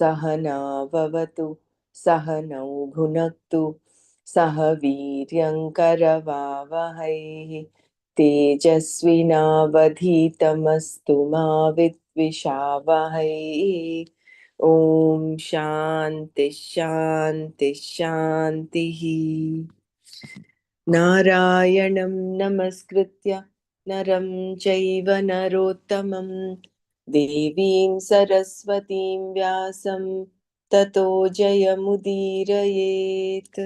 सहना भवतु सहनौ भुनक्तु सह वीर्यङ्करवावहै तेजस्विनावधीतमस्तु मा विद्विषावहै। ॐ शान्ति शान्ति शान्तिः। नारायणं नमस्कृत्य नरं चैव नरोत्तमं देवीं सरस्वतीं व्यासं ततो जयमुदीरयेत्।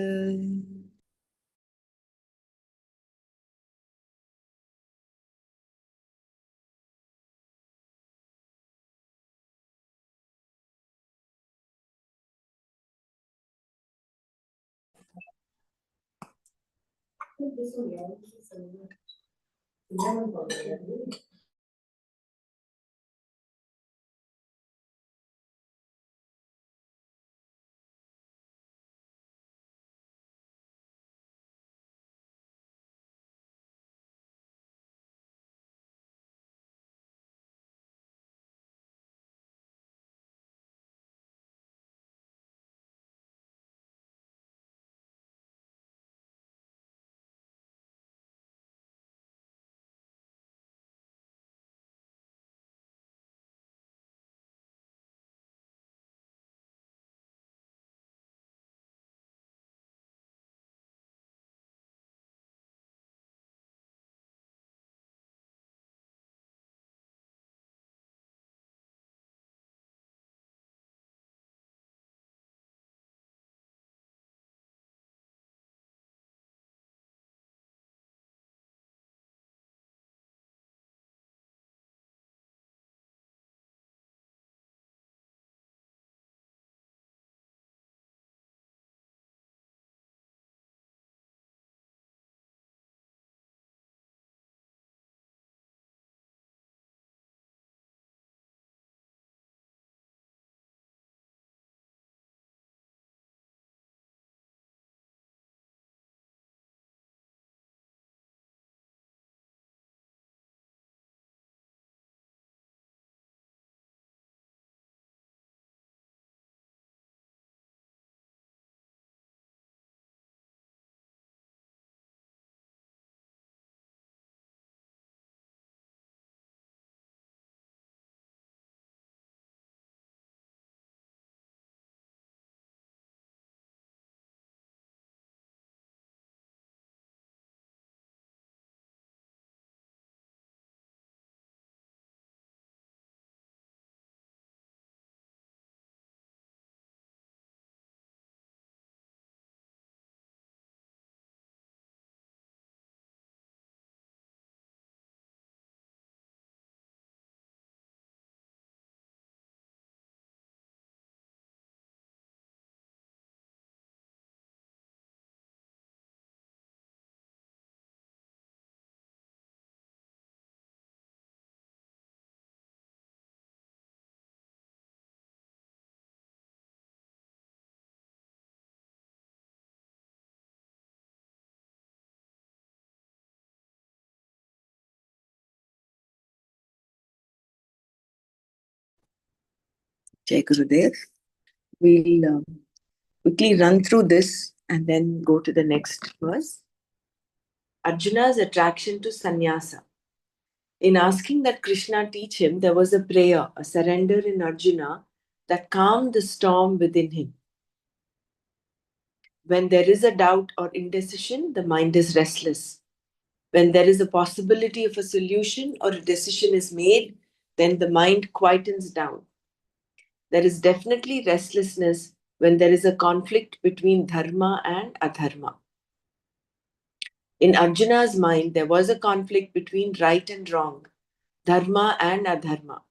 Jai Gurudev. We'll quickly run through this and then go to the next verse. Arjuna's attraction to sannyasa. In asking that Krishna teach him, there was a prayer, a surrender in Arjuna that calmed the storm within him. When there is a doubt or indecision, the mind is restless. When there is a possibility of a solution or a decision is made, then the mind quietens down. There is definitely restlessness when there is a conflict between dharma and adharma. In Arjuna's mind, there was a conflict between right and wrong, dharma and adharma.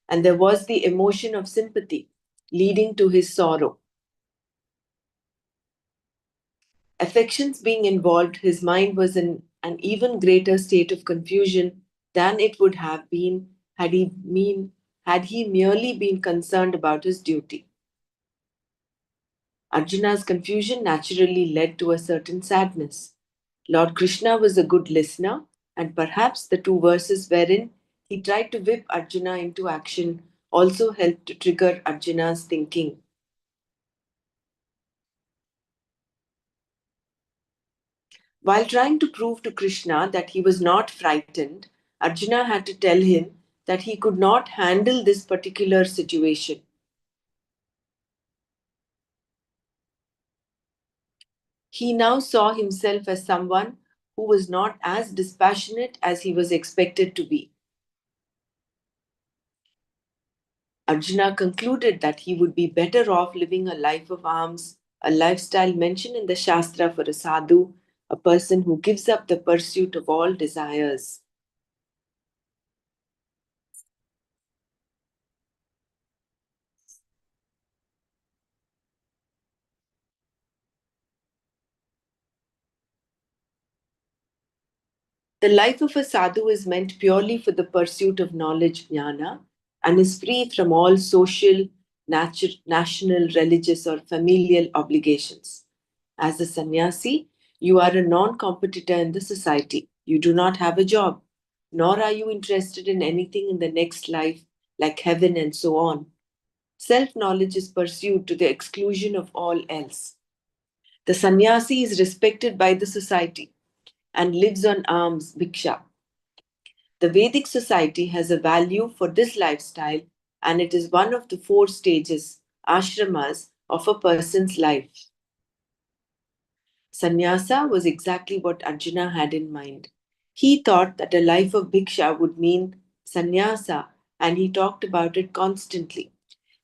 And there was the emotion of sympathy. leading to his sorrow. Affections being involved, his mind was in an even greater state of confusion than it would have been had he merely been concerned about his duty. Arjuna's confusion naturally led to a certain sadness. Lord Krishna was a good listener, and perhaps the two verses wherein he tried to whip Arjuna into action also helped to trigger Arjuna's thinking. While trying to prove to Krishna that he was not frightened, Arjuna had to tell him that he could not handle this particular situation. He now saw himself as someone who was not as dispassionate as he was expected to be. Arjuna concluded that he would be better off living a life of alms, a lifestyle mentioned in the Shastra for a sadhu, a person who gives up the pursuit of all desires. The life of a sadhu is meant purely for the pursuit of knowledge, jnana, and is free from all social, national, religious, or familial obligations. As a sannyasi, you are a non competitor in the society. You do not have a job, nor are you interested in anything in the next life like heaven and so on. Self knowledge is pursued to the exclusion of all else. The sannyasi is respected by the society and lives on alms, bhiksha. The Vedic society has a value for this lifestyle, and it is one of the four stages, ashramas, of a person's life. Sannyasa was exactly what Arjuna had in mind. He thought that a life of bhiksha would mean sannyasa, and he talked about it constantly.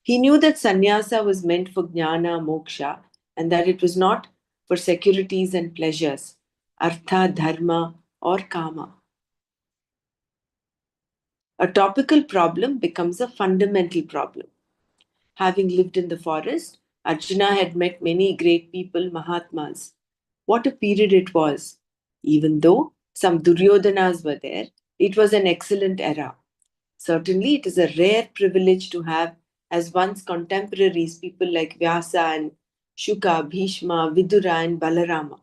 He knew that sannyasa was meant for jnana, moksha, and that it was not for securities and pleasures, artha, dharma, or kama. A topical problem becomes a fundamental problem. Having lived in the forest, Arjuna had met many great people, Mahatmas. What a period it was! Even though some Duryodhanas were there, it was an excellent era. Certainly, it is a rare privilege to have as one's contemporaries people like Vyasa and Shuka, Bhishma, Vidura, and Balarama.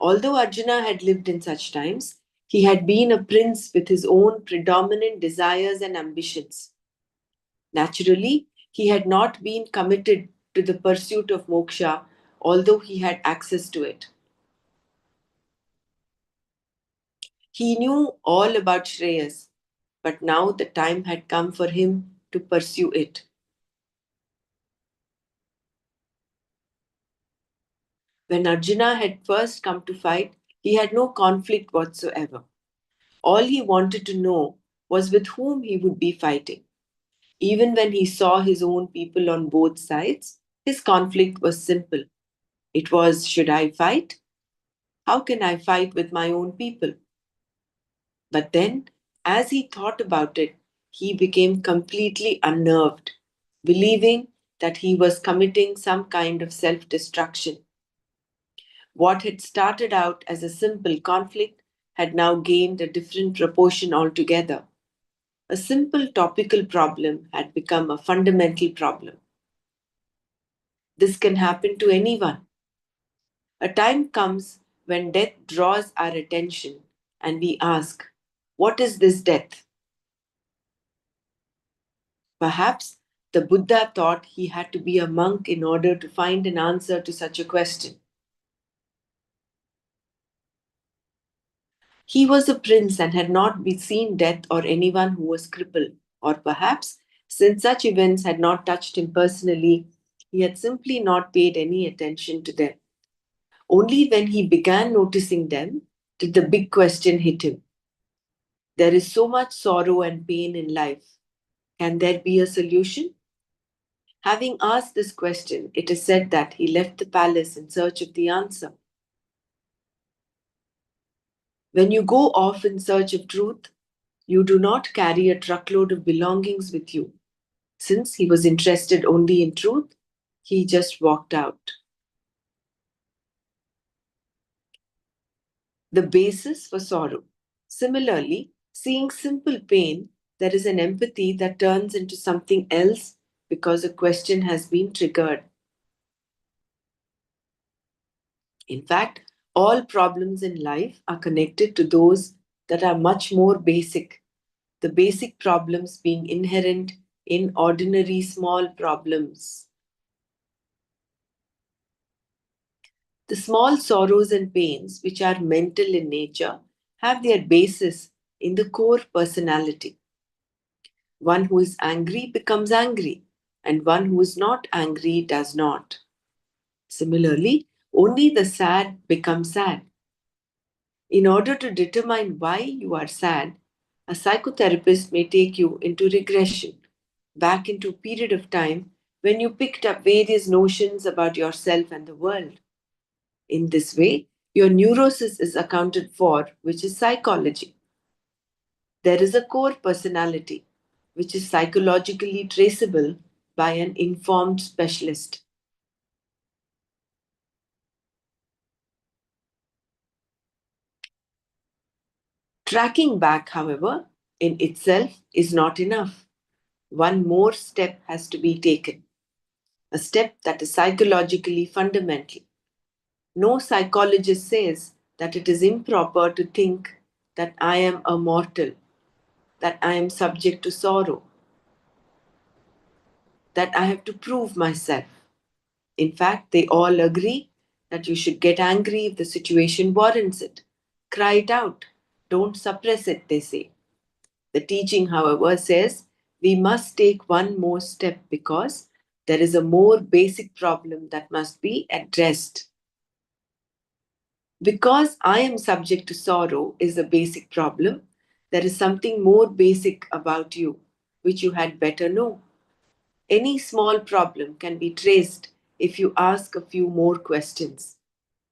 Although Arjuna had lived in such times, he had been a prince with his own predominant desires and ambitions. Naturally, he had not been committed to the pursuit of moksha, although he had access to it. He knew all about Shreyas, but now the time had come for him to pursue it. When Arjuna had first come to fight, he had no conflict whatsoever. All he wanted to know was with whom he would be fighting. Even when he saw his own people on both sides, his conflict was simple. It was, should I fight? How can I fight with my own people? But then, as he thought about it, he became completely unnerved, believing that he was committing some kind of self destruction. What had started out as a simple conflict had now gained a different proportion altogether. A simple topical problem had become a fundamental problem. This can happen to anyone. A time comes when death draws our attention and we ask, what is this death? Perhaps the Buddha thought he had to be a monk in order to find an answer to such a question. He was a prince and had not been seen death or anyone who was crippled, or perhaps, since such events had not touched him personally, he had simply not paid any attention to them. Only when he began noticing them did the big question hit him. There is so much sorrow and pain in life. Can there be a solution? Having asked this question, it is said that he left the palace in search of the answer. When you go off in search of truth, you do not carry a truckload of belongings with you. Since he was interested only in truth, he just walked out. The basis for sorrow. Similarly, seeing simple pain, there is an empathy that turns into something else because a question has been triggered. In fact, all problems in life are connected to those that are much more basic, the basic problems being inherent in ordinary small problems. The small sorrows and pains, which are mental in nature, have their basis in the core personality. One who is angry becomes angry, and one who is not angry does not. Similarly, only the sad become sad. In order to determine why you are sad, a psychotherapist may take you into regression, back into a period of time when you picked up various notions about yourself and the world. In this way, your neurosis is accounted for, which is psychology. There is a core personality, which is psychologically traceable by an informed specialist. Tracking back, however, in itself is not enough. One more step has to be taken, a step that is psychologically fundamental. No psychologist says that it is improper to think that I am a mortal, that I am subject to sorrow, that I have to prove myself. In fact, they all agree that you should get angry if the situation warrants it. Cry it out. Don't suppress it, they say. The teaching, however, says we must take one more step because there is a more basic problem that must be addressed. Because I am subject to sorrow is a basic problem, there is something more basic about you which you had better know. Any small problem can be traced if you ask a few more questions.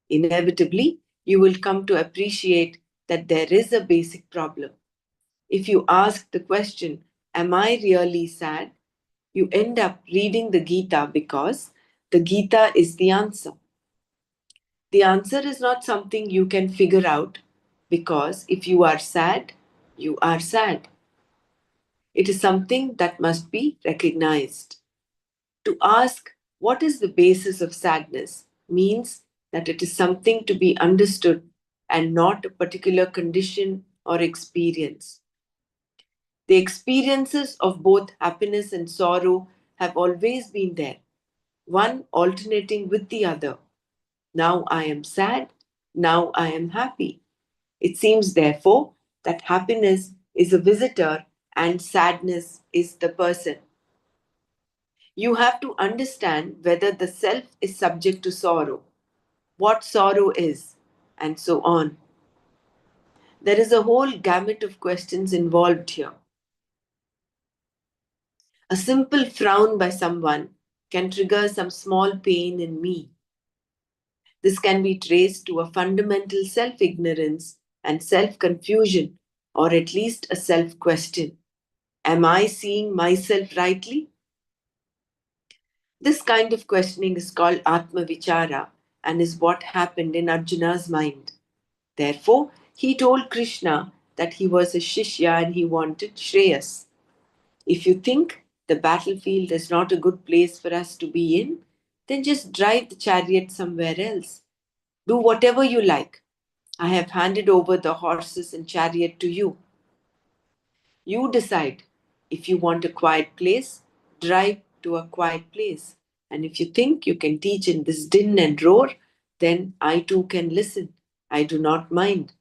Inevitably, you will come to appreciate that there is a basic problem. If you ask the question, am I really sad? You end up reading the Gita because the Gita is the answer. The answer is not something you can figure out because if you are sad, you are sad. It is something that must be recognized. To ask what is the basis of sadness means that it is something to be understood and not a particular condition or experience. The experiences of both happiness and sorrow have always been there, one alternating with the other. Now I am sad, now I am happy. It seems, therefore, that happiness is a visitor and sadness is the person. You have to understand whether the self is subject to sorrow, what sorrow is, and so on. There is a whole gamut of questions involved here. A simple frown by someone can trigger some small pain in me. This can be traced to a fundamental self ignorance and self confusion, or at least a self question. Am I seeing myself rightly? This kind of questioning is called Atma Vichara and is what happened in Arjuna's mind. Therefore, he told Krishna that he was a Shishya and he wanted Shreyas. If you think the battlefield is not a good place for us to be in, then just drive the chariot somewhere else. Do whatever you like. I have handed over the horses and chariot to you. You decide. If you want a quiet place, drive to a quiet place. And if you think you can teach in this din and roar, then I too can listen. I do not mind.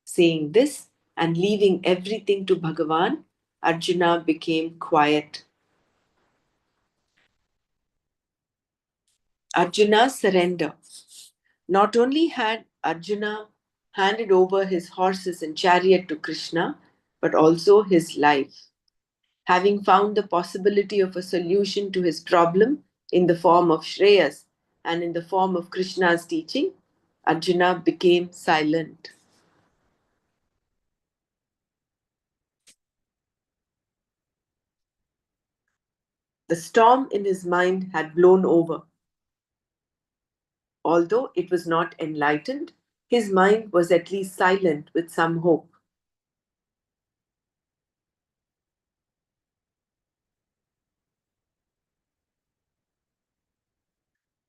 Saying this and leaving everything to Bhagavan, Arjuna became quiet. Arjuna's surrender. Not only had Arjuna handed over his horses and chariot to Krishna, but also his life. Having found the possibility of a solution to his problem in the form of Shreyas and in the form of Krishna's teaching, Arjuna became silent. The storm in his mind had blown over. Although it was not enlightened, his mind was at least silent with some hope.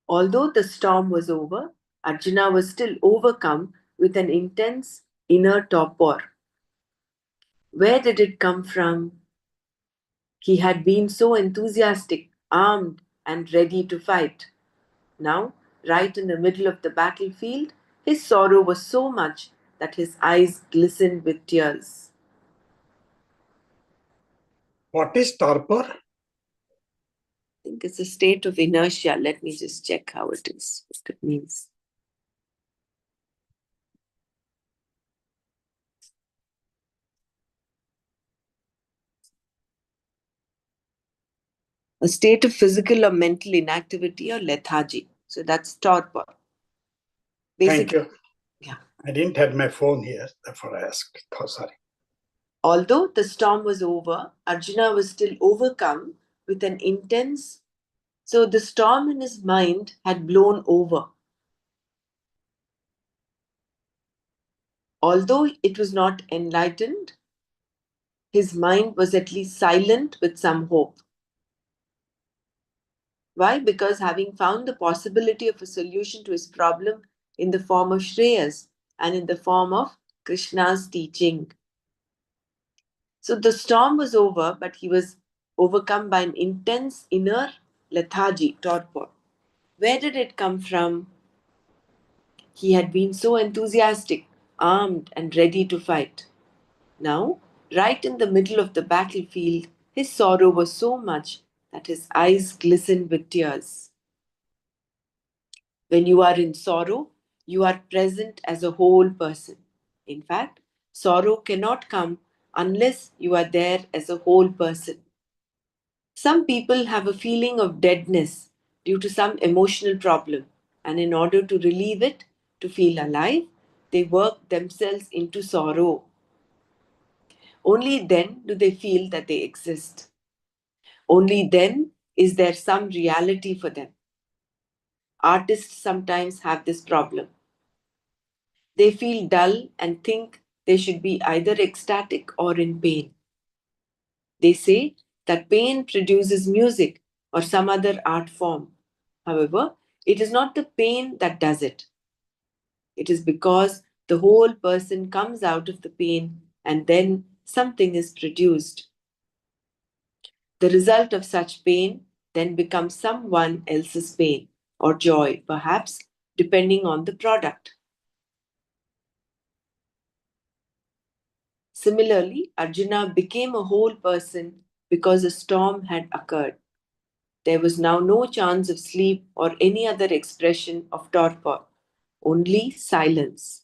Although the storm was over, Arjuna was still overcome with an intense inner torpor. Where did it come from? He had been so enthusiastic, armed, and ready to fight. Now, right in the middle of the battlefield, his sorrow was so much that his eyes glistened with tears. What is torpor? I think it's a state of inertia. Let me just check how it is, what it means. A state of physical or mental inactivity or lethargy. So that's torpor. Thank you. Yeah. I didn't have my phone here, therefore I asked. Oh, sorry. Although the storm was over, Arjuna was still overcome with an intense. So the storm in his mind had blown over. Although it was not enlightened, his mind was at least silent with some hope. Why? Because having found the possibility of a solution to his problem in the form of Shreyas and in the form of Krishna's teaching. So the storm was over, but he was overcome by an intense inner lethargy, torpor. Where did it come from? He had been so enthusiastic, armed, and ready to fight. Now, right in the middle of the battlefield, his sorrow was so much that his eyes glistened with tears. When you are in sorrow, you are present as a whole person. In fact, sorrow cannot come unless you are there as a whole person. Some people have a feeling of deadness due to some emotional problem, and in order to relieve it, to feel alive, they work themselves into sorrow. Only then do they feel that they exist. Only then is there some reality for them. Artists sometimes have this problem. They feel dull and think they should be either ecstatic or in pain. They say that pain produces music or some other art form. However, it is not the pain that does it. It is because the whole person comes out of the pain and then something is produced. The result of such pain then becomes someone else's pain or joy, perhaps, depending on the product. Similarly, Arjuna became a whole person because a storm had occurred. There was now no chance of sleep or any other expression of torpor, only silence.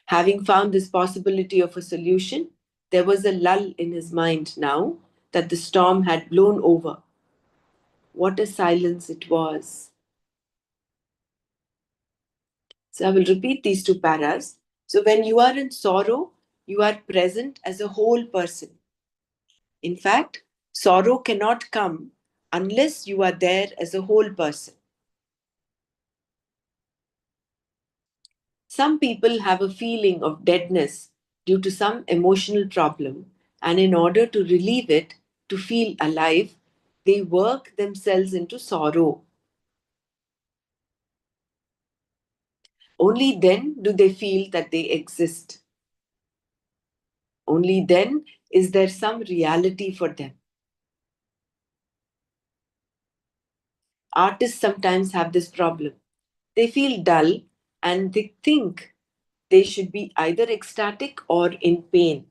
Having found this possibility of a solution, there was a lull in his mind now that the storm had blown over. What a silence it was. So I will repeat these two paras. So when you are in sorrow, you are present as a whole person. In fact, sorrow cannot come unless you are there as a whole person. Some people have a feeling of deadness due to some emotional problem, and in order to relieve it, to feel alive, they work themselves into sorrow. Only then do they feel that they exist. Only then is there some reality for them. Artists sometimes have this problem. They feel dull and they think they should be either ecstatic or in pain.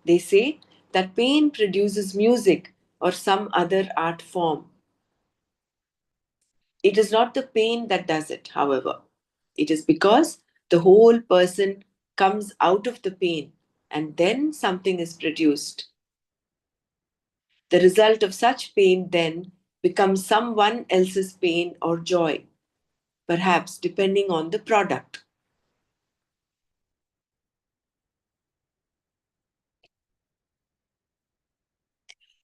They say that pain produces music or some other art form. It is not the pain that does it, however. It is because the whole person comes out of the pain and then something is produced. The result of such pain then becomes someone else's pain or joy, perhaps depending on the product.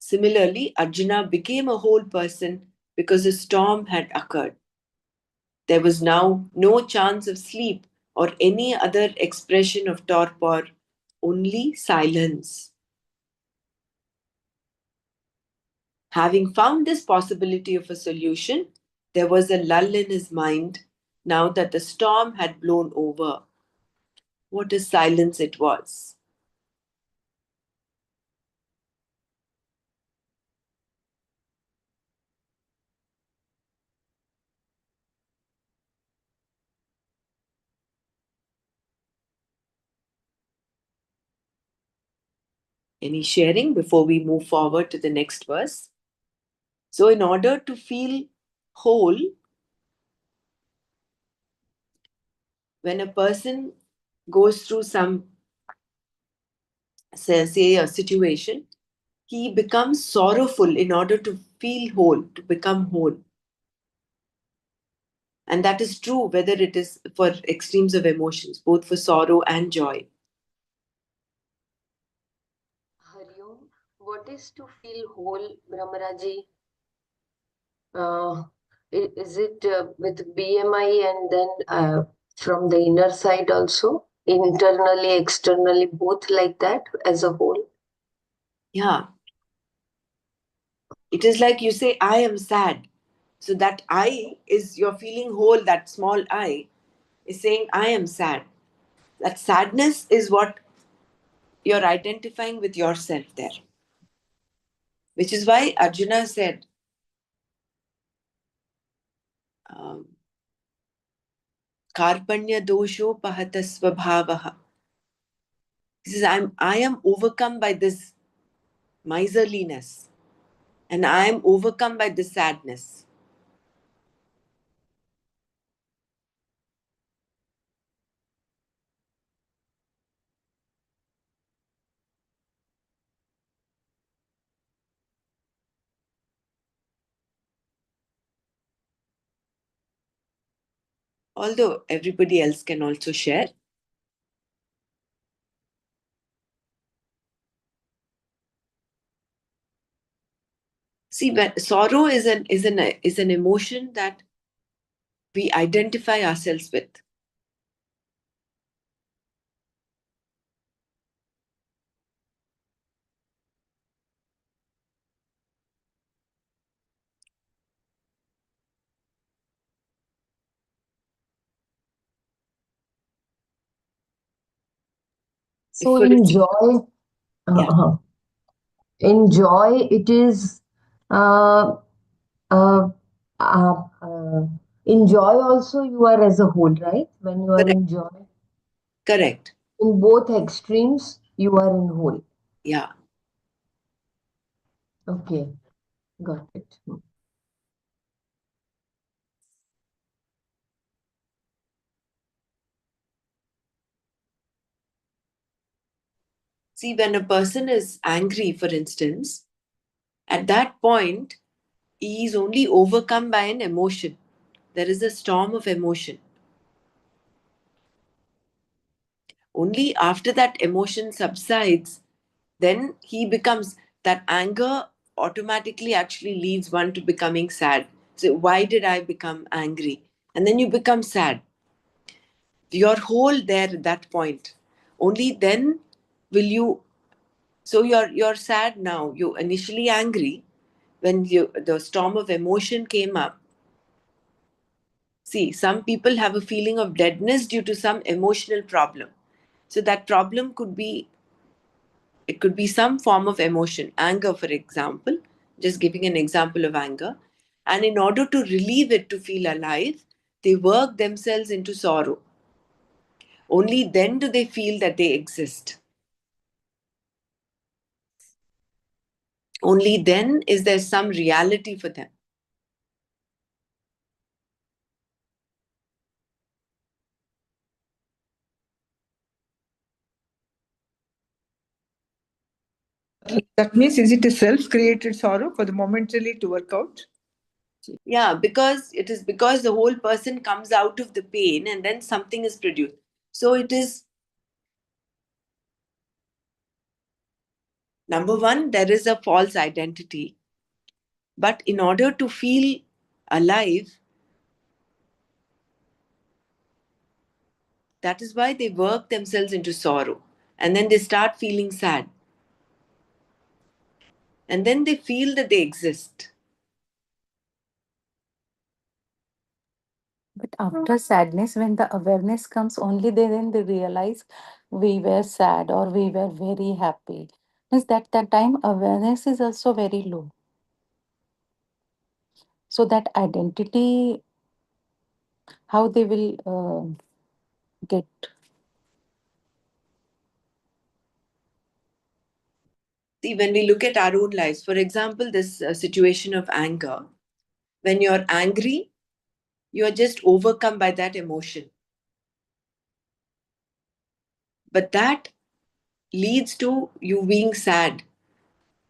Similarly, Arjuna became a whole person because a storm had occurred. There was now no chance of sleep or any other expression of torpor, only silence. Having found this possibility of a solution, there was a lull in his mind now that the storm had blown over. What a silence it was! Any sharing before we move forward to the next verse? So, in order to feel whole, when a person goes through some, say a situation, he becomes sorrowful in order to feel whole, to become whole. And that is true whether it is for extremes of emotions, both for sorrow and joy. Hariom, what is to feel whole, Brahmaraji? Uh, is it with BMI and then from the inner side also? Internally, externally, both like that as a whole? Yeah. It is like you say, I am sad. So that I is you're feeling whole, that small I is saying, I am sad. That sadness is what you're identifying with yourself there. Which is why Arjuna said, um, Karpanya dosho pahata svabhavaha. He says, I am overcome by this miserliness and I am overcome by this sadness. Although everybody else can also share. See, when sorrow is an emotion that we identify ourselves with. So For in instance, joy, yeah, uh, in joy, it is uh, uh, uh, uh, in joy also you are as a whole, right? When you are correct, in joy, correct, in both extremes, you are in whole. yeah. Okay, got it. See, when a person is angry, for instance, at that point, he is only overcome by an emotion. There is a storm of emotion. Only after that emotion subsides, then he becomes that anger automatically actually leads one to becoming sad. So, why did I become angry? And then you become sad. You're whole there at that point. Only then will you. So you're sad now. You're initially angry when the storm of emotion came up. See, some people have a feeling of deadness due to some emotional problem. So that problem could be, it could be some form of emotion, anger, for example. Just giving an example of anger. And in order to relieve it, to feel alive, they work themselves into sorrow. Only then do they feel that they exist. Only then is there some reality for them. That means, is it a self-created sorrow for the momentarily to work out? Yeah, because it is because the whole person comes out of the pain and then something is produced. So it is Number one, there is a false identity. But in order to feel alive, that is why they work themselves into sorrow. And then they start feeling sad. And then they feel that they exist. But after sadness, when the awareness comes, only then they realize we were sad or we were very happy. Means that time awareness is also very low. So that identity, how they will get. See, when we look at our own lives, for example, this situation of anger, when you're angry, you're just overcome by that emotion. But that leads to you being sad.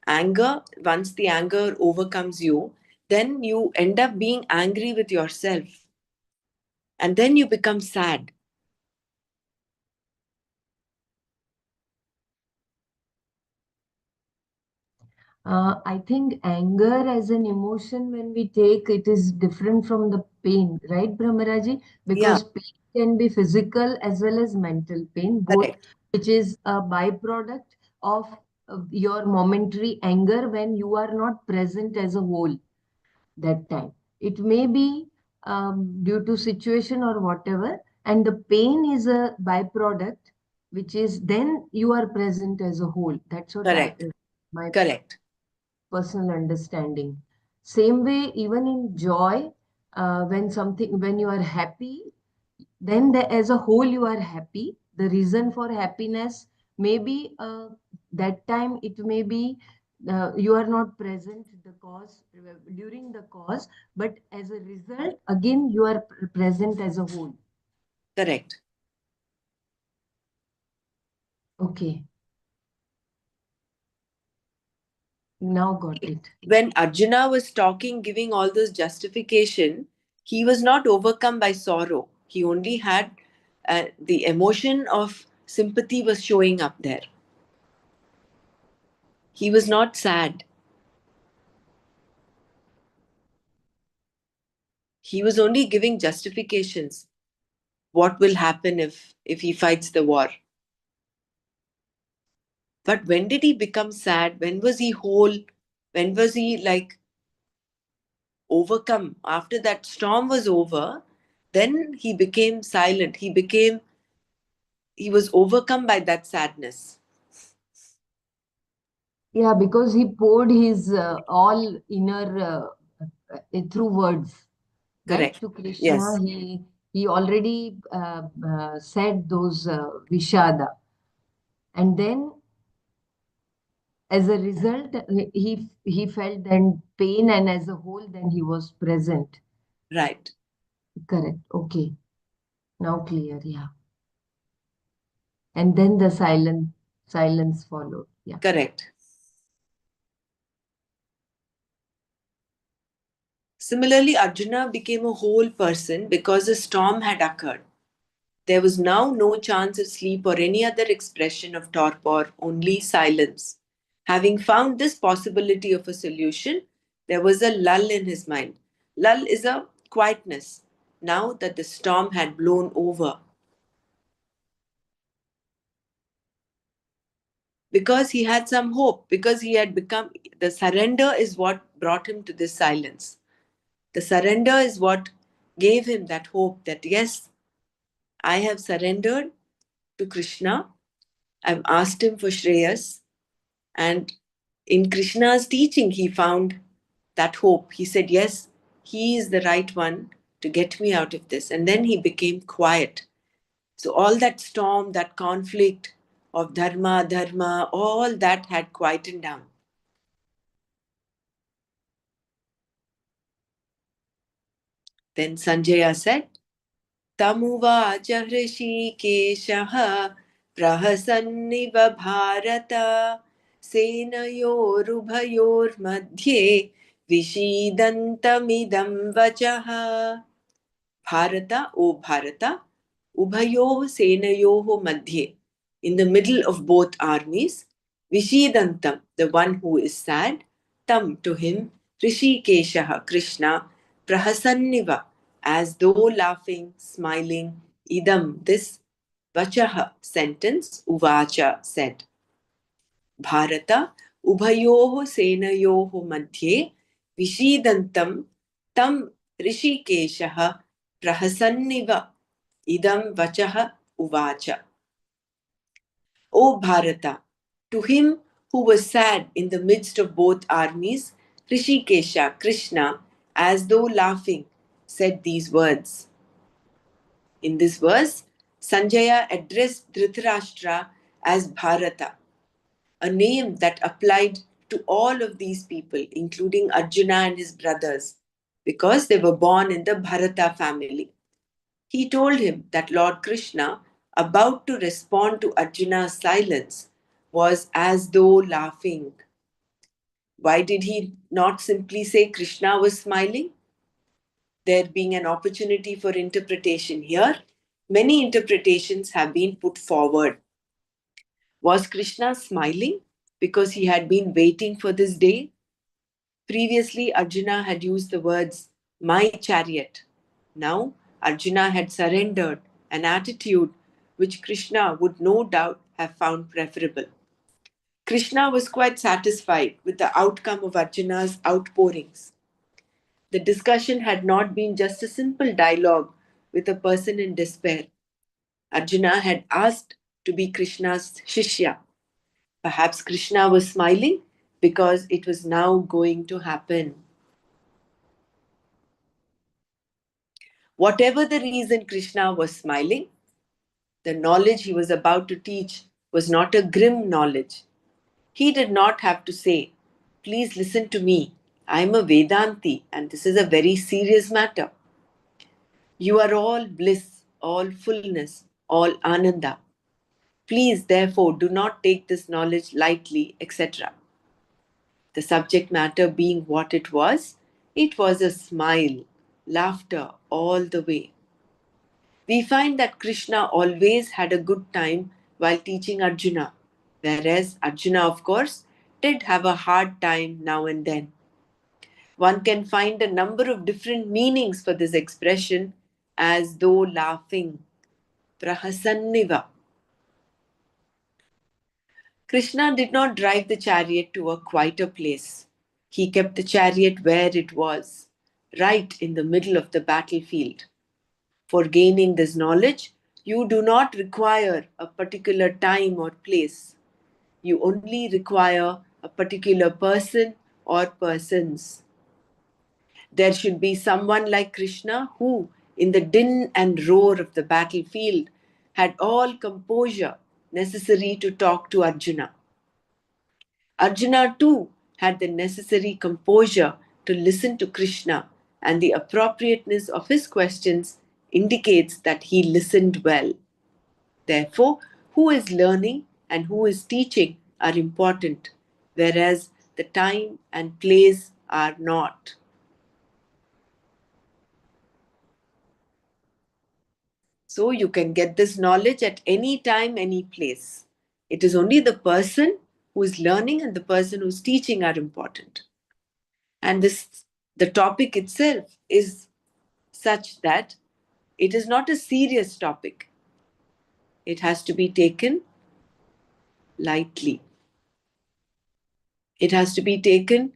Anger, once the anger overcomes you, then you end up being angry with yourself. And then you become sad. I think anger as an emotion, when we take it, is different from the pain, right, Brahmaraji? Because pain can be physical as well as mental pain, both, Correct. which is a byproduct of your momentary anger when you are not present as a whole that time. It may be due to situation or whatever, and the pain is a byproduct, which is then you are present as a whole. That's what Correct. my Correct. personal understanding. Same way, even in joy, when you are happy, then as a whole you are happy. The reason for happiness may be that time it may be you are not present the cause during the cause, but as a result again you are present as a whole. Correct. Okay. Now got it. When Arjuna was talking, giving all this justification, he was not overcome by sorrow. He only had the emotion of sympathy was showing up there. He was not sad. He was only giving justifications. What will happen if he fights the war? But when did he become sad? When was he whole? When was he like overcome? After that storm was over, then he became silent. He was overcome by that sadness. Yeah, because he poured his all inner through words, right, Correct. to Krishna. Yes. He already said those Vishada, and then as a result, he felt then pain, and as a whole, then he was present. Right. Correct. Okay. Now clear. Yeah. And then the silence followed. Yeah. Correct. Similarly, Arjuna became a whole person because a storm had occurred. There was now no chance of sleep or any other expression of torpor, only silence. Having found this possibility of a solution, there was a lull in his mind. Lull is a quietness now that the storm had blown over. Because he had some hope, because he had become, the surrender is what brought him to this silence. The surrender is what gave him that hope that yes, I have surrendered to Krishna. I've asked him for Shreyas. And in Krishna's teaching, he found that hope. He said, yes, he is the right one to get me out of this. And then he became quiet. So all that storm, that conflict of dharma, all that had quietened down. Then Sanjaya said, तमुवाच हृषीकेशः प्रहसन्निव भारत सेनयोरुभयोर्मध्ये विषीदन्तमिदं वचः Bharat O Bharata Ubhayoh Senayoh Madhye, in the middle of both armies, Vishidantam, the one who is sad, tam to him, Rishikeshaha, Krishna, prahasanniva, as though laughing, smiling, idam, this, vachaha, sentence, uvacha, said. Bharata, ubhayoho senayoho madhye, vishidantam, tam Rishikeshaha, prahasanniva, idam vachaha, uvacha. O Bharata, to him who was sad in the midst of both armies, Rishikesha, Krishna, as though laughing, said these words. In this verse, Sanjaya addressed Dhritarashtra as Bharata, a name that applied to all of these people, including Arjuna and his brothers, because they were born in the Bharata family. He told him that Lord Krishna, about to respond to Arjuna's silence, was as though laughing. Why did he not simply say Krishna was smiling? There being an opportunity for interpretation here, many interpretations have been put forward. Was Krishna smiling because he had been waiting for this day? Previously, Arjuna had used the words, my chariot. Now, Arjuna had surrendered an attitude which Krishna would no doubt have found preferable. Krishna was quite satisfied with the outcome of Arjuna's outpourings. The discussion had not been just a simple dialogue with a person in despair. Arjuna had asked to be Krishna's Shishya. Perhaps Krishna was smiling because it was now going to happen. Whatever the reason Krishna was smiling, the knowledge he was about to teach was not a grim knowledge. He did not have to say, please listen to me. I am a Vedanti and this is a very serious matter. You are all bliss, all fullness, all ananda. Please, therefore, do not take this knowledge lightly, etc. The subject matter being what it was a smile, laughter all the way. We find that Krishna always had a good time while teaching Arjuna, whereas Arjuna, of course, did have a hard time now and then. One can find a number of different meanings for this expression, as though laughing. Prahasanniva. Krishna did not drive the chariot to a quieter place. He kept the chariot where it was, right in the middle of the battlefield. For gaining this knowledge, you do not require a particular time or place. You only require a particular person or persons. There should be someone like Krishna who, in the din and roar of the battlefield, had all composure necessary to talk to Arjuna. Arjuna too had the necessary composure to listen to Krishna, and the appropriateness of his questions indicates that he listened well. Therefore, who is learning and who is teaching are important, whereas the time and place are not. So you can get this knowledge at any time, any place. It is only the person who is learning and the person who is teaching are important. And the topic itself is such that it is not a serious topic. It has to be taken lightly. It has to be taken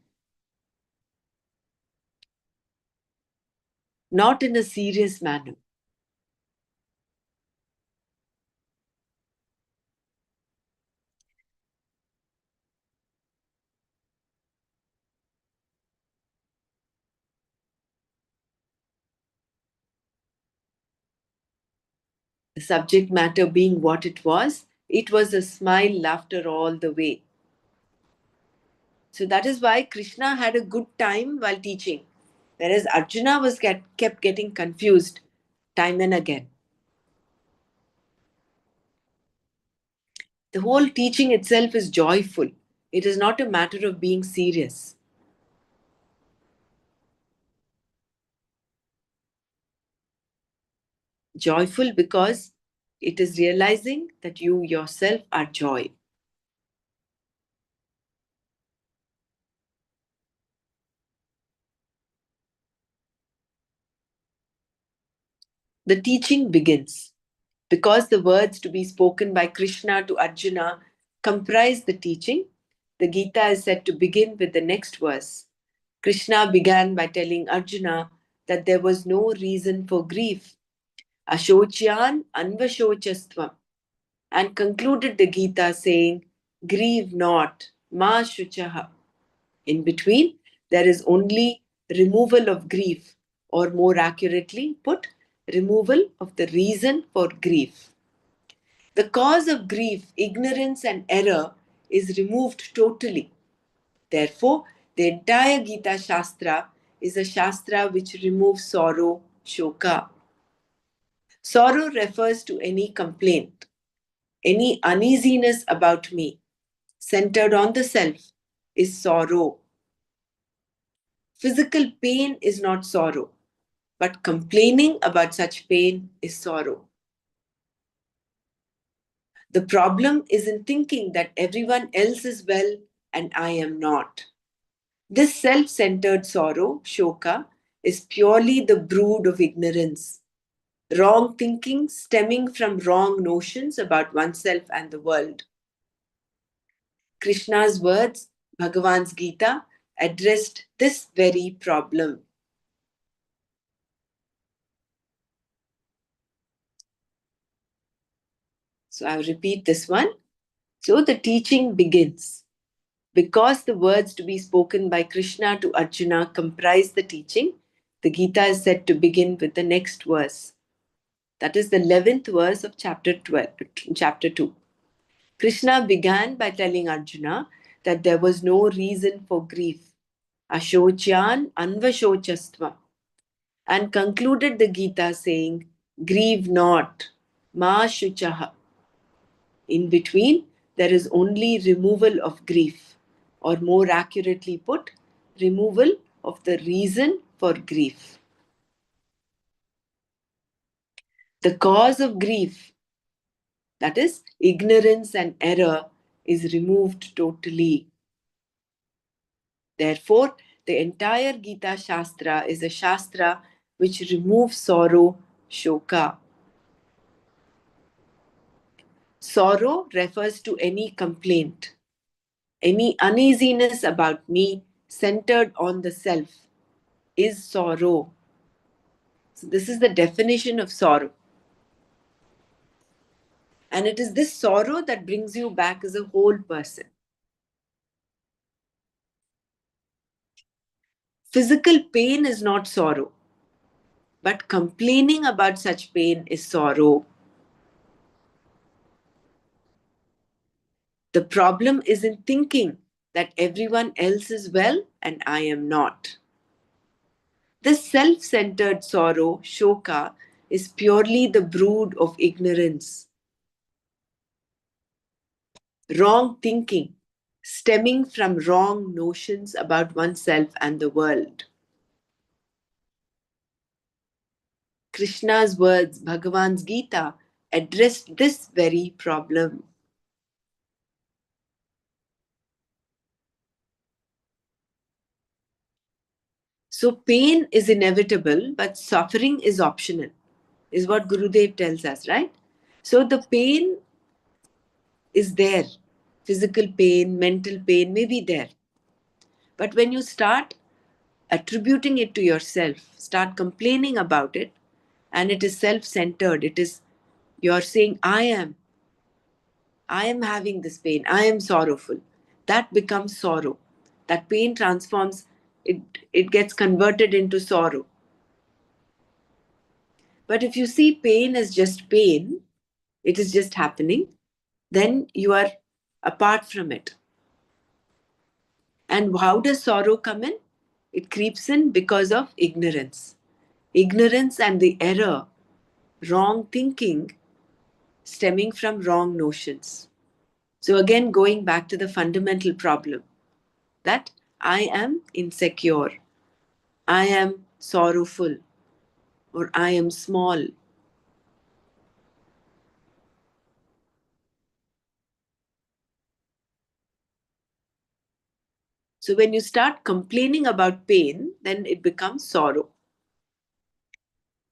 not in a serious manner. The subject matter being what it was a smile, laughter all the way. So that is why Krishna had a good time while teaching, whereas Arjuna was kept getting confused time and again. The whole teaching itself is joyful. It is not a matter of being serious. Joyful because it is realizing that you yourself are joy. The teaching begins. Because the words to be spoken by Krishna to Arjuna comprise the teaching, the Gita is said to begin with the next verse. Krishna began by telling Arjuna that there was no reason for grief. Ashocyan anvashochastvam, and concluded the Gita saying, grieve not, ma shuchaha. In between, there is only removal of grief, or more accurately put, removal of the reason for grief. The cause of grief, ignorance, and error is removed totally. Therefore, the entire Gita Shastra is a Shastra which removes sorrow, shoka. Sorrow refers to any complaint, any uneasiness about me, centered on the self, is sorrow. Physical pain is not sorrow, but complaining about such pain is sorrow. The problem is in thinking that everyone else is well and I am not. This self-centered sorrow, shoka, is purely the brood of ignorance. Wrong thinking stemming from wrong notions about oneself and the world. Krishna's words, Bhagavan's Gita, addressed this very problem. So I'll repeat this one. So the teaching begins. Because the words to be spoken by Krishna to Arjuna comprise the teaching, the Gita is said to begin with the next verse. That is the 11th verse of chapter 2. Krishna began by telling Arjuna that there was no reason for grief. Ashocyan anvashochastva. And concluded the Gita saying, grieve not, ma shuchaha. In between, there is only removal of grief, or more accurately put, removal of the reason for grief. The cause of grief, that is, ignorance and error, is removed totally. Therefore, the entire Gita Shastra is a Shastra which removes sorrow, shoka. Sorrow refers to any complaint, any uneasiness about me centered on the self is sorrow. So this is the definition of sorrow. And it is this sorrow that brings you back as a whole person. Physical pain is not sorrow, but complaining about such pain is sorrow. The problem is in thinking that everyone else is well and I am not. This self-centered sorrow, shoka, is purely the brood of ignorance. Wrong thinking, stemming from wrong notions about oneself and the world. Krishna's words, Bhagavan's Gita, addressed this very problem. So pain is inevitable, but suffering is optional, is what Gurudev tells us, right? So the pain is there. Physical pain, mental pain may be there. But when you start attributing it to yourself, start complaining about it, and it is self-centered, you're saying, I am having this pain, I am sorrowful. That becomes sorrow. That pain transforms, it gets converted into sorrow. But if you see pain as just pain, it is just happening, then you are apart from it. And how does sorrow come in? It creeps in because of ignorance. Ignorance and the error, wrong thinking, stemming from wrong notions. So again, going back to the fundamental problem that I am insecure, I am sorrowful, or I am small. So when you start complaining about pain, then it becomes sorrow.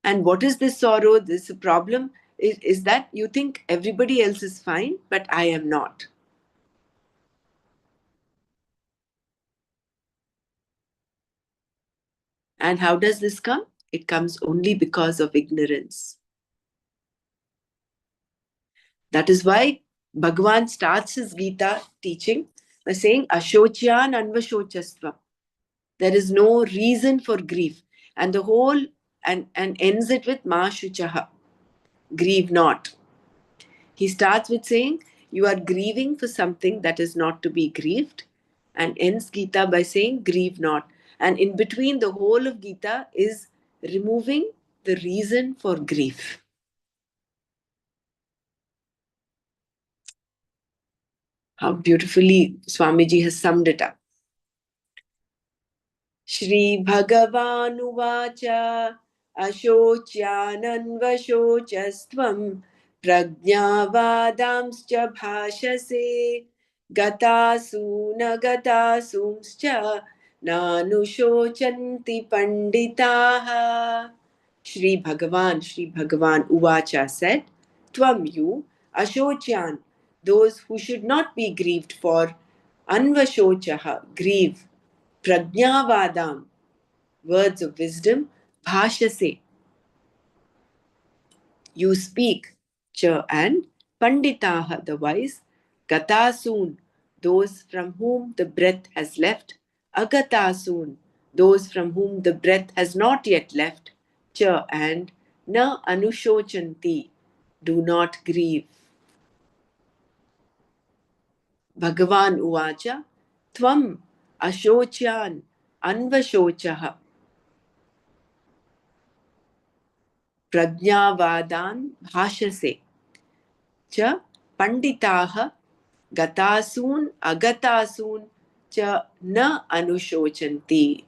And what is this sorrow? This problem is that you think everybody else is fine, but I am not. And how does this come? It comes only because of ignorance. That is why Bhagavan starts his Gita teaching by saying Ashocyan Anvashochastvam. There is no reason for grief. And the whole and ends it with Ma Shuchaha. Grieve not. He starts with saying you are grieving for something that is not to be grieved, and ends Gita by saying grieve not. And in between, the whole of Gita is removing the reason for grief. How beautifully Swamiji has summed it up. Shri Bhagavanuvacha Ashocyananvashocastvam Prajnavadamscha bhashase Gatasumscha Nanushocanti Panditaha. Shri Bhagavan Uvacha said, Tvam you, Ashocyan, those who should not be grieved for, Anvashochaha, grieve, Prajnavadam, words of wisdom, Bhashase, you speak, Cha and Panditaha, the wise, Gatasoon, those from whom the breath has left, Agatasoon, those from whom the breath has not yet left, Cha and Na Anushochanti, do not grieve. Bhagavan Uvacha, Tvam Ashocyan Anvashochaha Prajnavadan Bhashase Cha Panditaha Gatasoon Agatasoon Cha Na Anushochanti.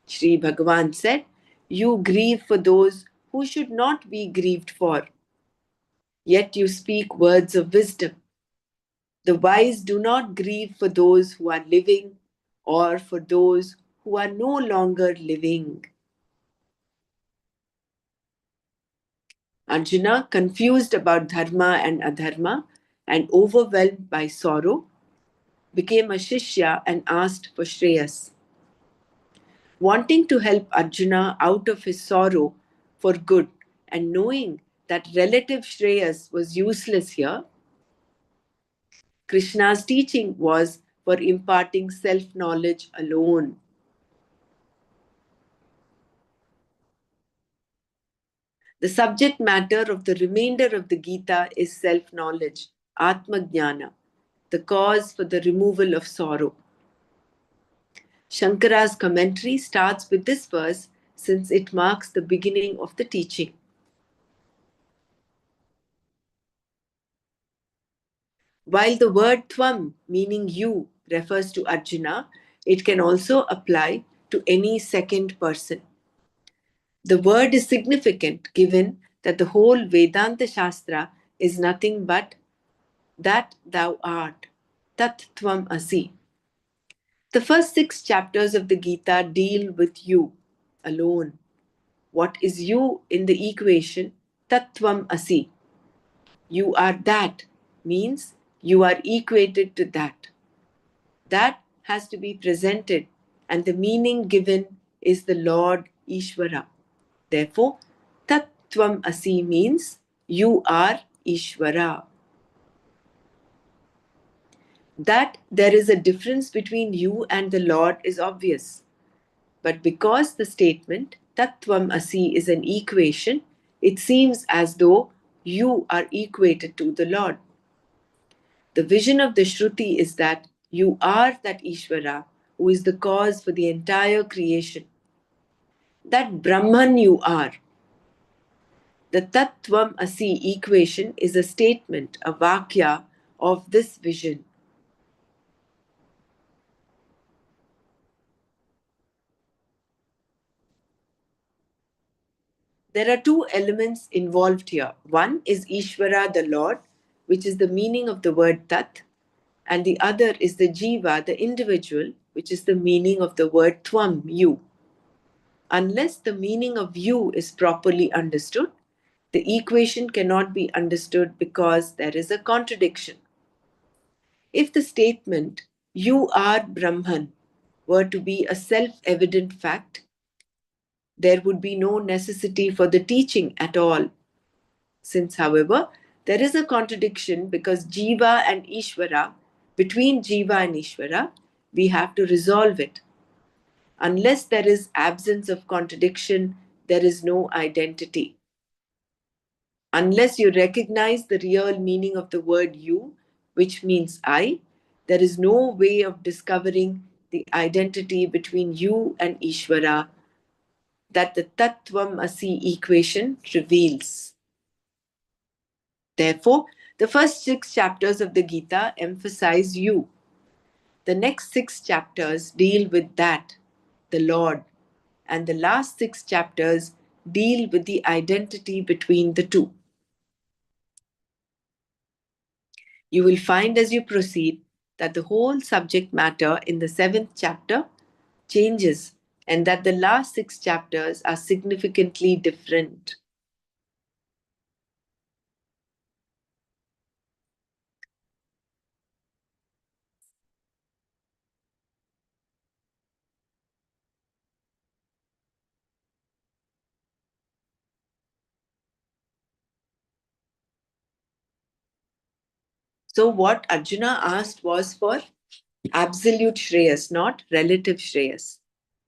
Sri Bhagavan said, you grieve for those who should not be grieved for, yet you speak words of wisdom. The wise do not grieve for those who are living or for those who are no longer living. Arjuna, confused about dharma and adharma and overwhelmed by sorrow, became a Shishya and asked for Shreyas. Wanting to help Arjuna out of his sorrow for good and knowing that relative Shreyas was useless here, Krishna's teaching was for imparting self-knowledge alone. The subject matter of the remainder of the Gita is self-knowledge, Atma-jnana, the cause for the removal of sorrow. Shankara's commentary starts with this verse since it marks the beginning of the teaching. While the word Tvam, meaning you, refers to Arjuna, it can also apply to any second person. The word is significant given that the whole Vedanta Shastra is nothing but that thou art, Tat Tvam Asi. The first 6 chapters of the Gita deal with you alone. What is you in the equation Tat Tvam Asi? You are that means you are equated to that. That has to be presented, and the meaning given is the Lord Ishvara. Therefore, Tat Tvam Asi means you are Ishvara. That there is a difference between you and the Lord is obvious. But because the statement Tat Tvam Asi is an equation, it seems as though you are equated to the Lord. The vision of the Shruti is that you are that Ishvara who is the cause for the entire creation. That Brahman you are. The Tat Tvam Asi equation is a statement, a vakya of this vision. There are 2 elements involved here. One is Ishvara, the Lord, which is the meaning of the word Tat, and the other is the Jiva, the individual, which is the meaning of the word Tvam, you. Unless the meaning of you is properly understood, the equation cannot be understood because there is a contradiction. If the statement, you are Brahman, were to be a self-evident fact, there would be no necessity for the teaching at all. Since, however, there is a contradiction because Jiva and Ishvara, between Jiva and Ishvara, we have to resolve it. Unless there is absence of contradiction, there is no identity. Unless you recognize the real meaning of the word you, which means I, there is no way of discovering the identity between you and Ishvara that the Tattvam Asi equation reveals. Therefore, the first 6 chapters of the Gita emphasize you. The next 6 chapters deal with that, the Lord, and the last 6 chapters deal with the identity between the two. You will find as you proceed that the whole subject matter in the 7th chapter changes and that the last 6 chapters are significantly different. So what Arjuna asked was for absolute Shreyas, not relative Shreyas.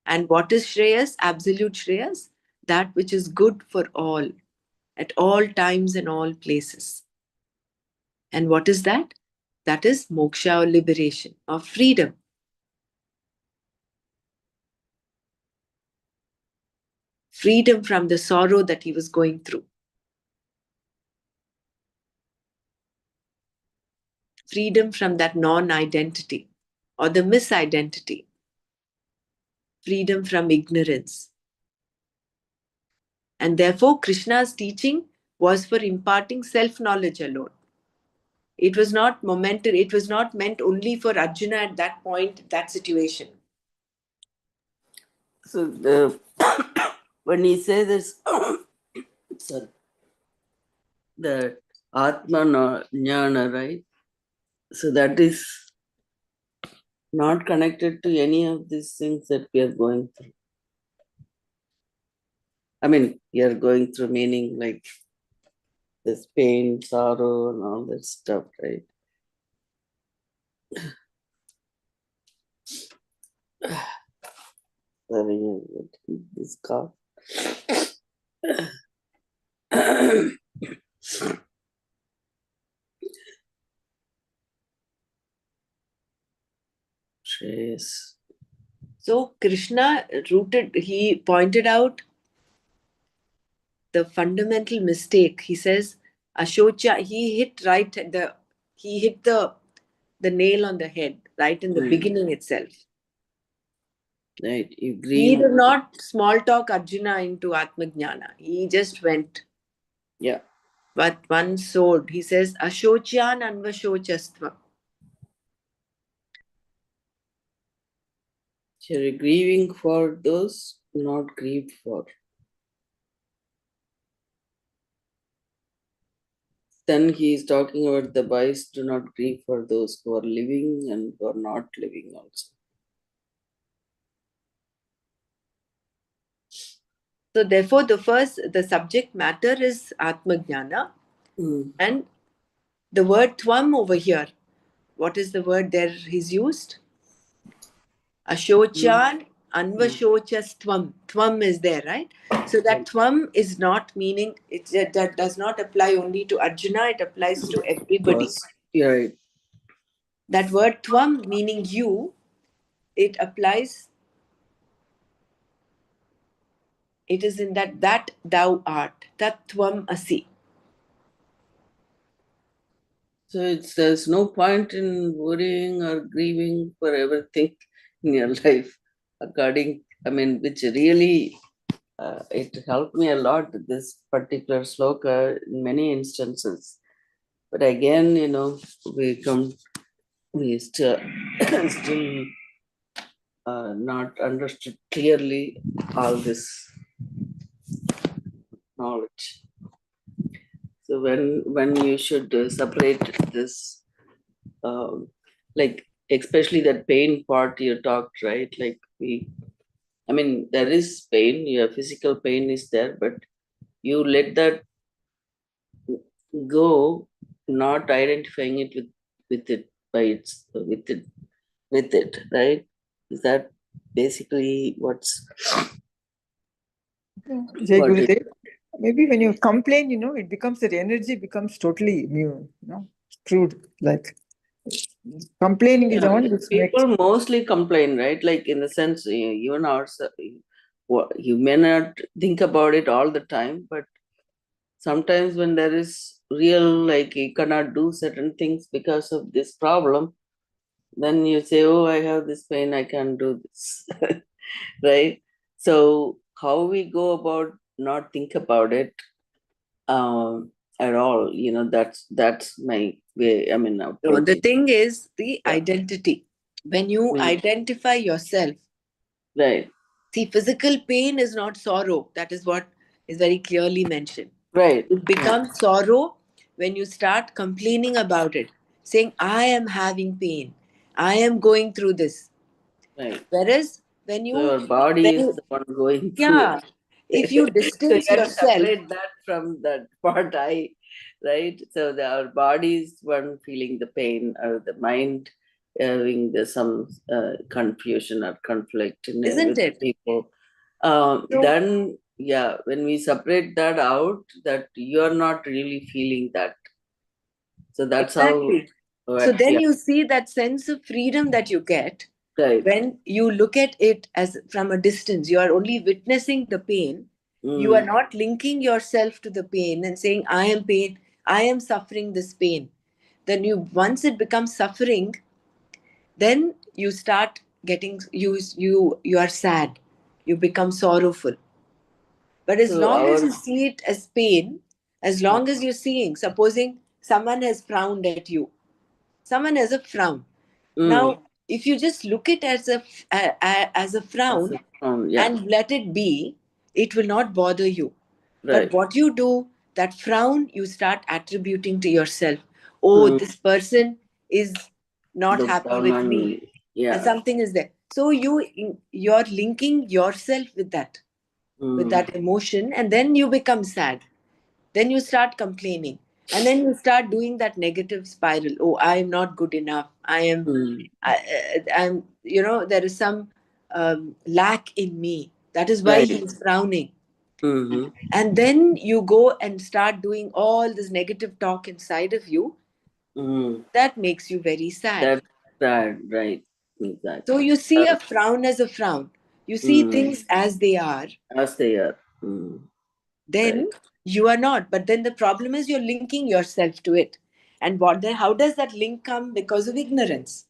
And what is Shreyas? Absolute Shreyas? That which is good for all, at all times and all places. And what is that? That is moksha or liberation or freedom. Freedom from the sorrow that he was going through. Freedom from that non-identity or the misidentity. Freedom from ignorance. And therefore, Krishna's teaching was for imparting self-knowledge alone. It was not momentary, it was not meant only for Arjuna at that point, that situation. So when he says this, sorry, the Atma Jnana, right? So that is not connected to any of these things that we are going through. I mean, we are going through meaning like this pain, sorrow, and all that stuff, right? Sorry, this cough. Yes. So Krishna he pointed out the fundamental mistake. He says, Ashocha, he hit the nail on the head, right in the beginning itself. Right, you agree. He did not small talk Arjuna into Atmajnana. He just went. Yeah. But one sword, he says, Ashocyan anvashochastva. So you're grieving for those not grieved for. Then he is talking about the boys do not grieve for those who are living and who are not living also. So therefore, the subject matter is Atmajnana. And the word tvam over here, what is the word there he's used? Ashochan anvashochastvam. Tvam is there, right? So that tvam is not meaning, that does not apply only to Arjuna, it applies to everybody. Yeah, right. That word tvam meaning you, it applies, it is in that thou art, tat tvam asi. So there's no point in worrying or grieving for everything in your life. Which really, it helped me a lot, this particular sloka in many instances. But again, we still not understood clearly all this knowledge. So when you should separate this, like especially that pain part you talked, right? Like I mean, there is pain. Your physical pain is there, but you let that go, not identifying it with it by its with it, right? Is that basically what's Jai what it? Gurudev. Maybe when you complain, it becomes that energy becomes totally new, screwed. Like complaining is the Yeah, one which makes. people mostly complain, right? Like in the sense, even ourselves, you may not think about it all the time, but sometimes when there is real, like you cannot do certain things because of this problem, then you say, oh, I have this pain, I can't do this. Right? So how we go about not think about it at all, that's my way, I mean, No, the approaching. thing is the Yeah. identity. When you Mm. identify yourself, Right, see, physical pain is not sorrow. That is what is very clearly mentioned. right. It becomes sorrow when you start complaining about it, saying, I am having pain, I am going through this. Right. Whereas So your body is the one going through yeah, it. if you So you distance have to yourself, separate that from that part, right? So our body is one feeling the pain, or the mind having some confusion or conflict isn't with it? people. So, Then, yeah, when we separate that out, that you're not really feeling that. So that's how, exactly. So then yeah, you see that sense of freedom that you get right. when you look at it as from a distance. You are only witnessing the pain. You are Mm, not linking yourself to the pain and saying, I am pain, I am suffering this pain. Then you once it becomes suffering, then you start getting you are sad. You become sorrowful. But as so long as our, you see it as pain, as yeah, long as you're seeing, supposing someone has frowned at you, someone has a frown. mm, Now, if you just look it as a as frown a sound, yeah, and let it be, it will not bother you. But right. what you do, that frown, you start attributing to yourself. Oh, Mm, this person is not look happy down with on me, me. and Yeah. something is there. So you're linking yourself with Mm, that emotion, and then you become sad. Then you start complaining, and then you start doing that negative spiral. Oh, I am not good enough. mm, I'm, there is some lack in me. That is why right. he's frowning. Mm-hmm. And then you go and start doing all this negative talk inside of you. Mm. That makes you very sad. That's sad, right. So Exactly. you see a frown as a frown. You see Mm, things as they are. as they are. Mm, Then right. you are not. But then the problem is you're linking yourself to it. And what then? How does that link come? Because of ignorance.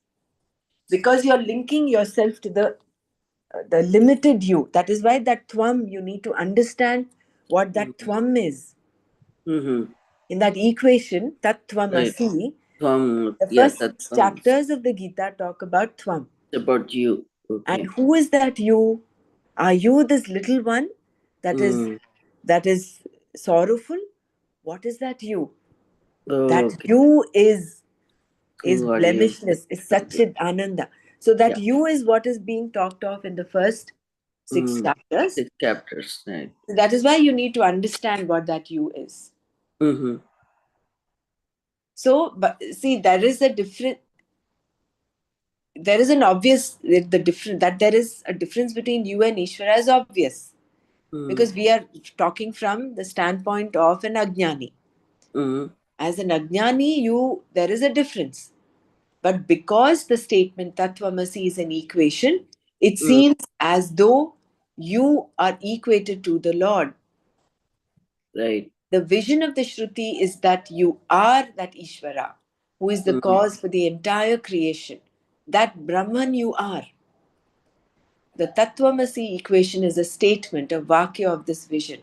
Because you're linking yourself to the limited you. That is why that tvam, you need to understand what that Mm-hmm. tvam is. Mm-hmm. In that equation, that Right. tvamasi, the Yeah, first that's six chapters of the Gita talk about tvam. about you. And Okay. who is that you? Are you this little one that is Mm. that is sorrowful? What is that you? That Okay. you is Who are you? blemishless, is Satchid Ananda. So that Yeah. you is what is being talked of in the first six Mm. chapters. 6 chapters, right. So that is why you need to understand what that you is. Mm-hmm. So, but see, there is an obvious the difference that there is a difference between you and Ishvara is obvious Mm. because we are talking from the standpoint of an Ajnani. Mm. As an Ajnani, there is a difference. But because the statement Tattvamasi is an equation, it Mm. seems as though you are equated to the Lord. Right. The vision of the Shruti is that you are that Ishvara, who is the Mm. cause for the entire creation. That Brahman you are. The Tattvamasi equation is a statement, a vakya of this vision.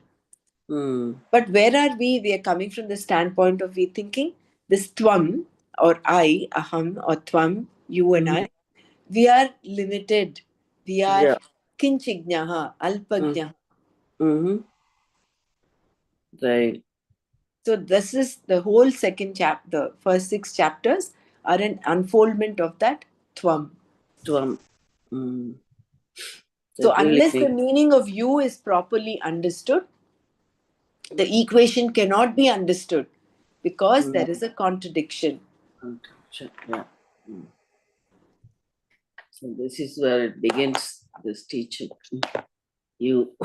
Mm. But where are we? We are coming from the standpoint of we thinking this Tvam or I, Aham or Tvam, you and Mm. I, we are limited. We are Yeah. kinchignaha, alpagnya. Mm-hmm. Right. So this is the whole second chapter. First 6 chapters are an unfoldment of that tvam. Tvam. Mm. So That really unless the makes meaning of you is properly understood, the equation cannot be understood because there is a contradiction. yeah. Mm. So this is where it begins, this teaching. You,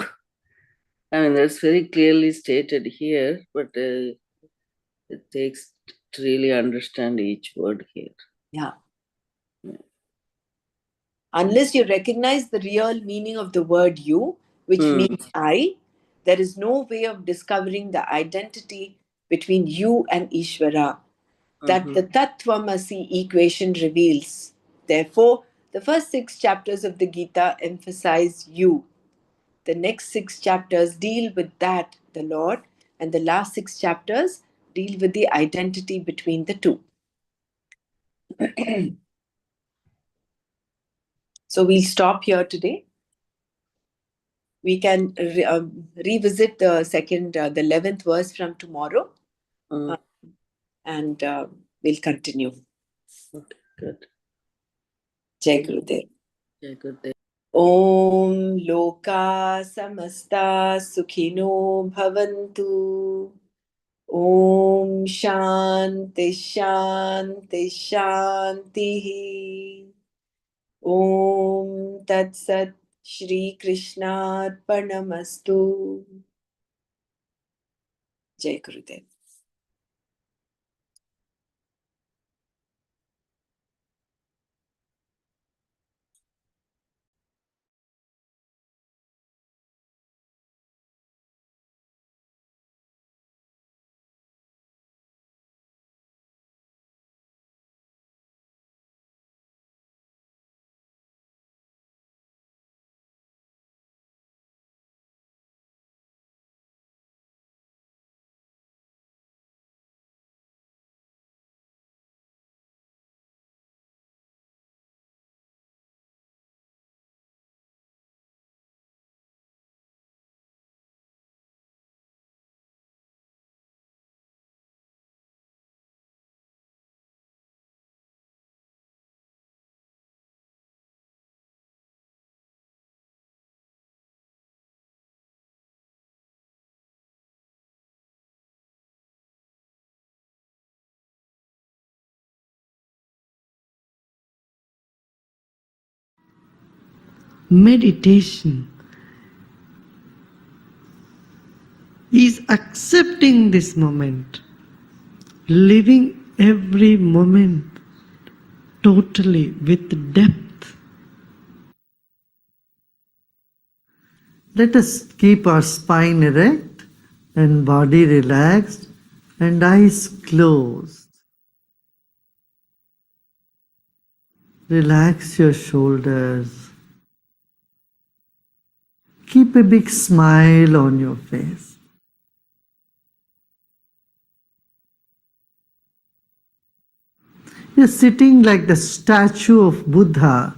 I mean, that's very clearly stated here, but it takes to really understand each word here. Yeah. Unless you recognize the real meaning of the word you, which means I, there is no way of discovering the identity between you and Ishvara that the Tattvamasi equation reveals. Therefore, the first 6 chapters of the Gita emphasize you. The next 6 chapters deal with that, the Lord, and the last 6 chapters deal with the identity between the two. So we'll stop here today. We can revisit the 11th verse from tomorrow, and we'll continue. Okay, good. Jai Gurudev. Yeah, good day. Om Loka Samasta Sukhino Bhavantu. Om Shanti Shanti Shanti. Om Tat Sat Shri Krishna Arpanamastu. Jai Gurudev. Meditation is accepting this moment, living every moment totally with depth. Let us keep our spine erect and body relaxed and eyes closed. Relax your shoulders. Keep a big smile on your face. You're sitting like the statue of Buddha,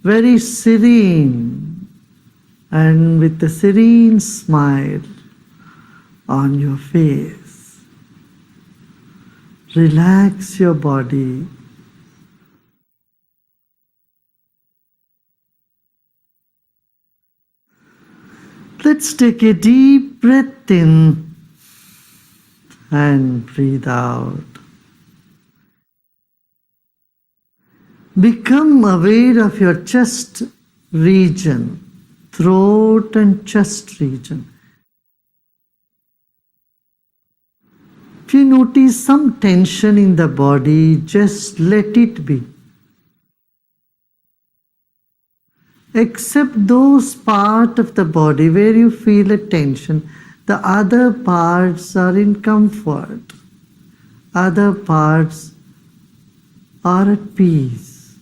very serene and with a serene smile on your face. Relax your body. Let's take a deep breath in and breathe out. Become aware of your chest region, throat and chest region. If you notice some tension in the body, just let it be. Except those parts of the body where you feel a tension, the other parts are in comfort. Other parts are at peace.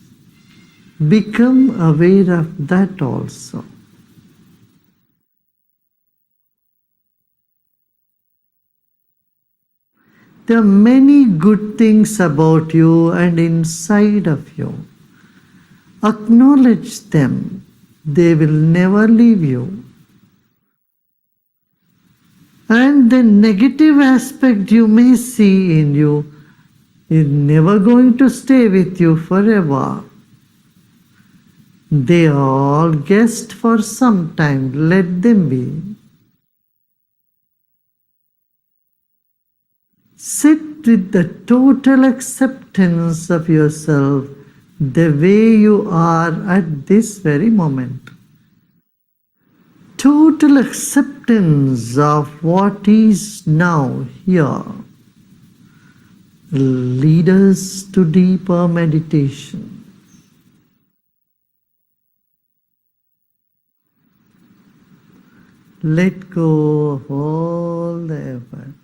Become aware of that also. There are many good things about you and inside of you. Acknowledge them. They will never leave you. And the negative aspect you may see in you is never going to stay with you forever. They are all guests for some time. Let them be. Sit with the total acceptance of yourself the way you are at this very moment. Total acceptance of what is now here will lead us to deeper meditation. Let go of all the effort.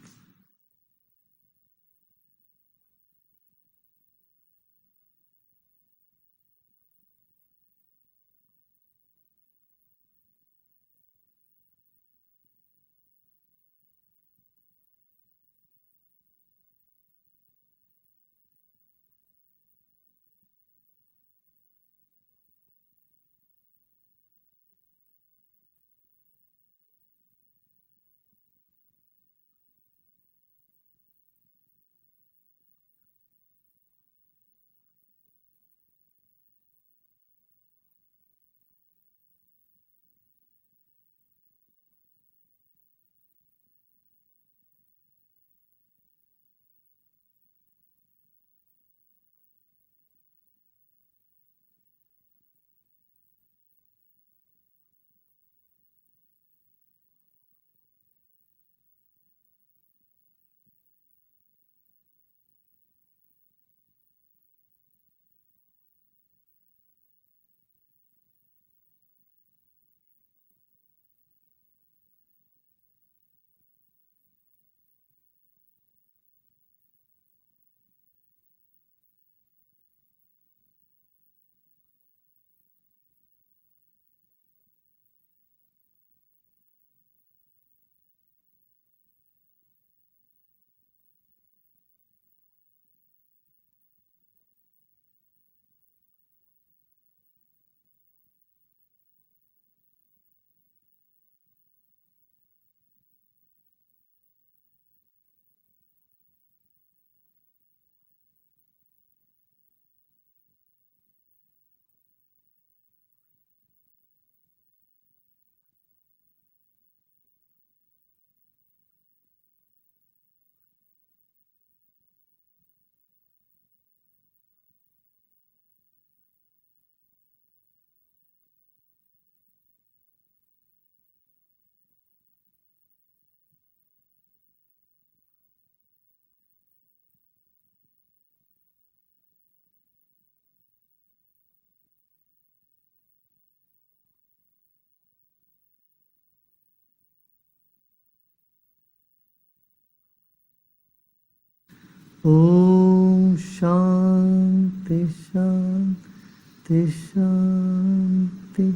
Om Shanti Shanti Shanti.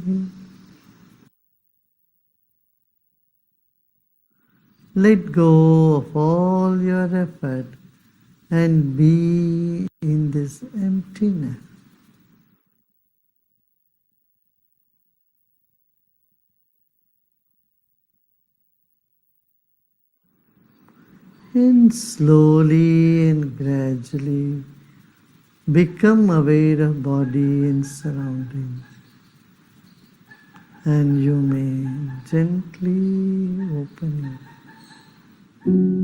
Let go of all your effort and be in this emptiness. And slowly and gradually become aware of body and surroundings. And you may gently open your eyes.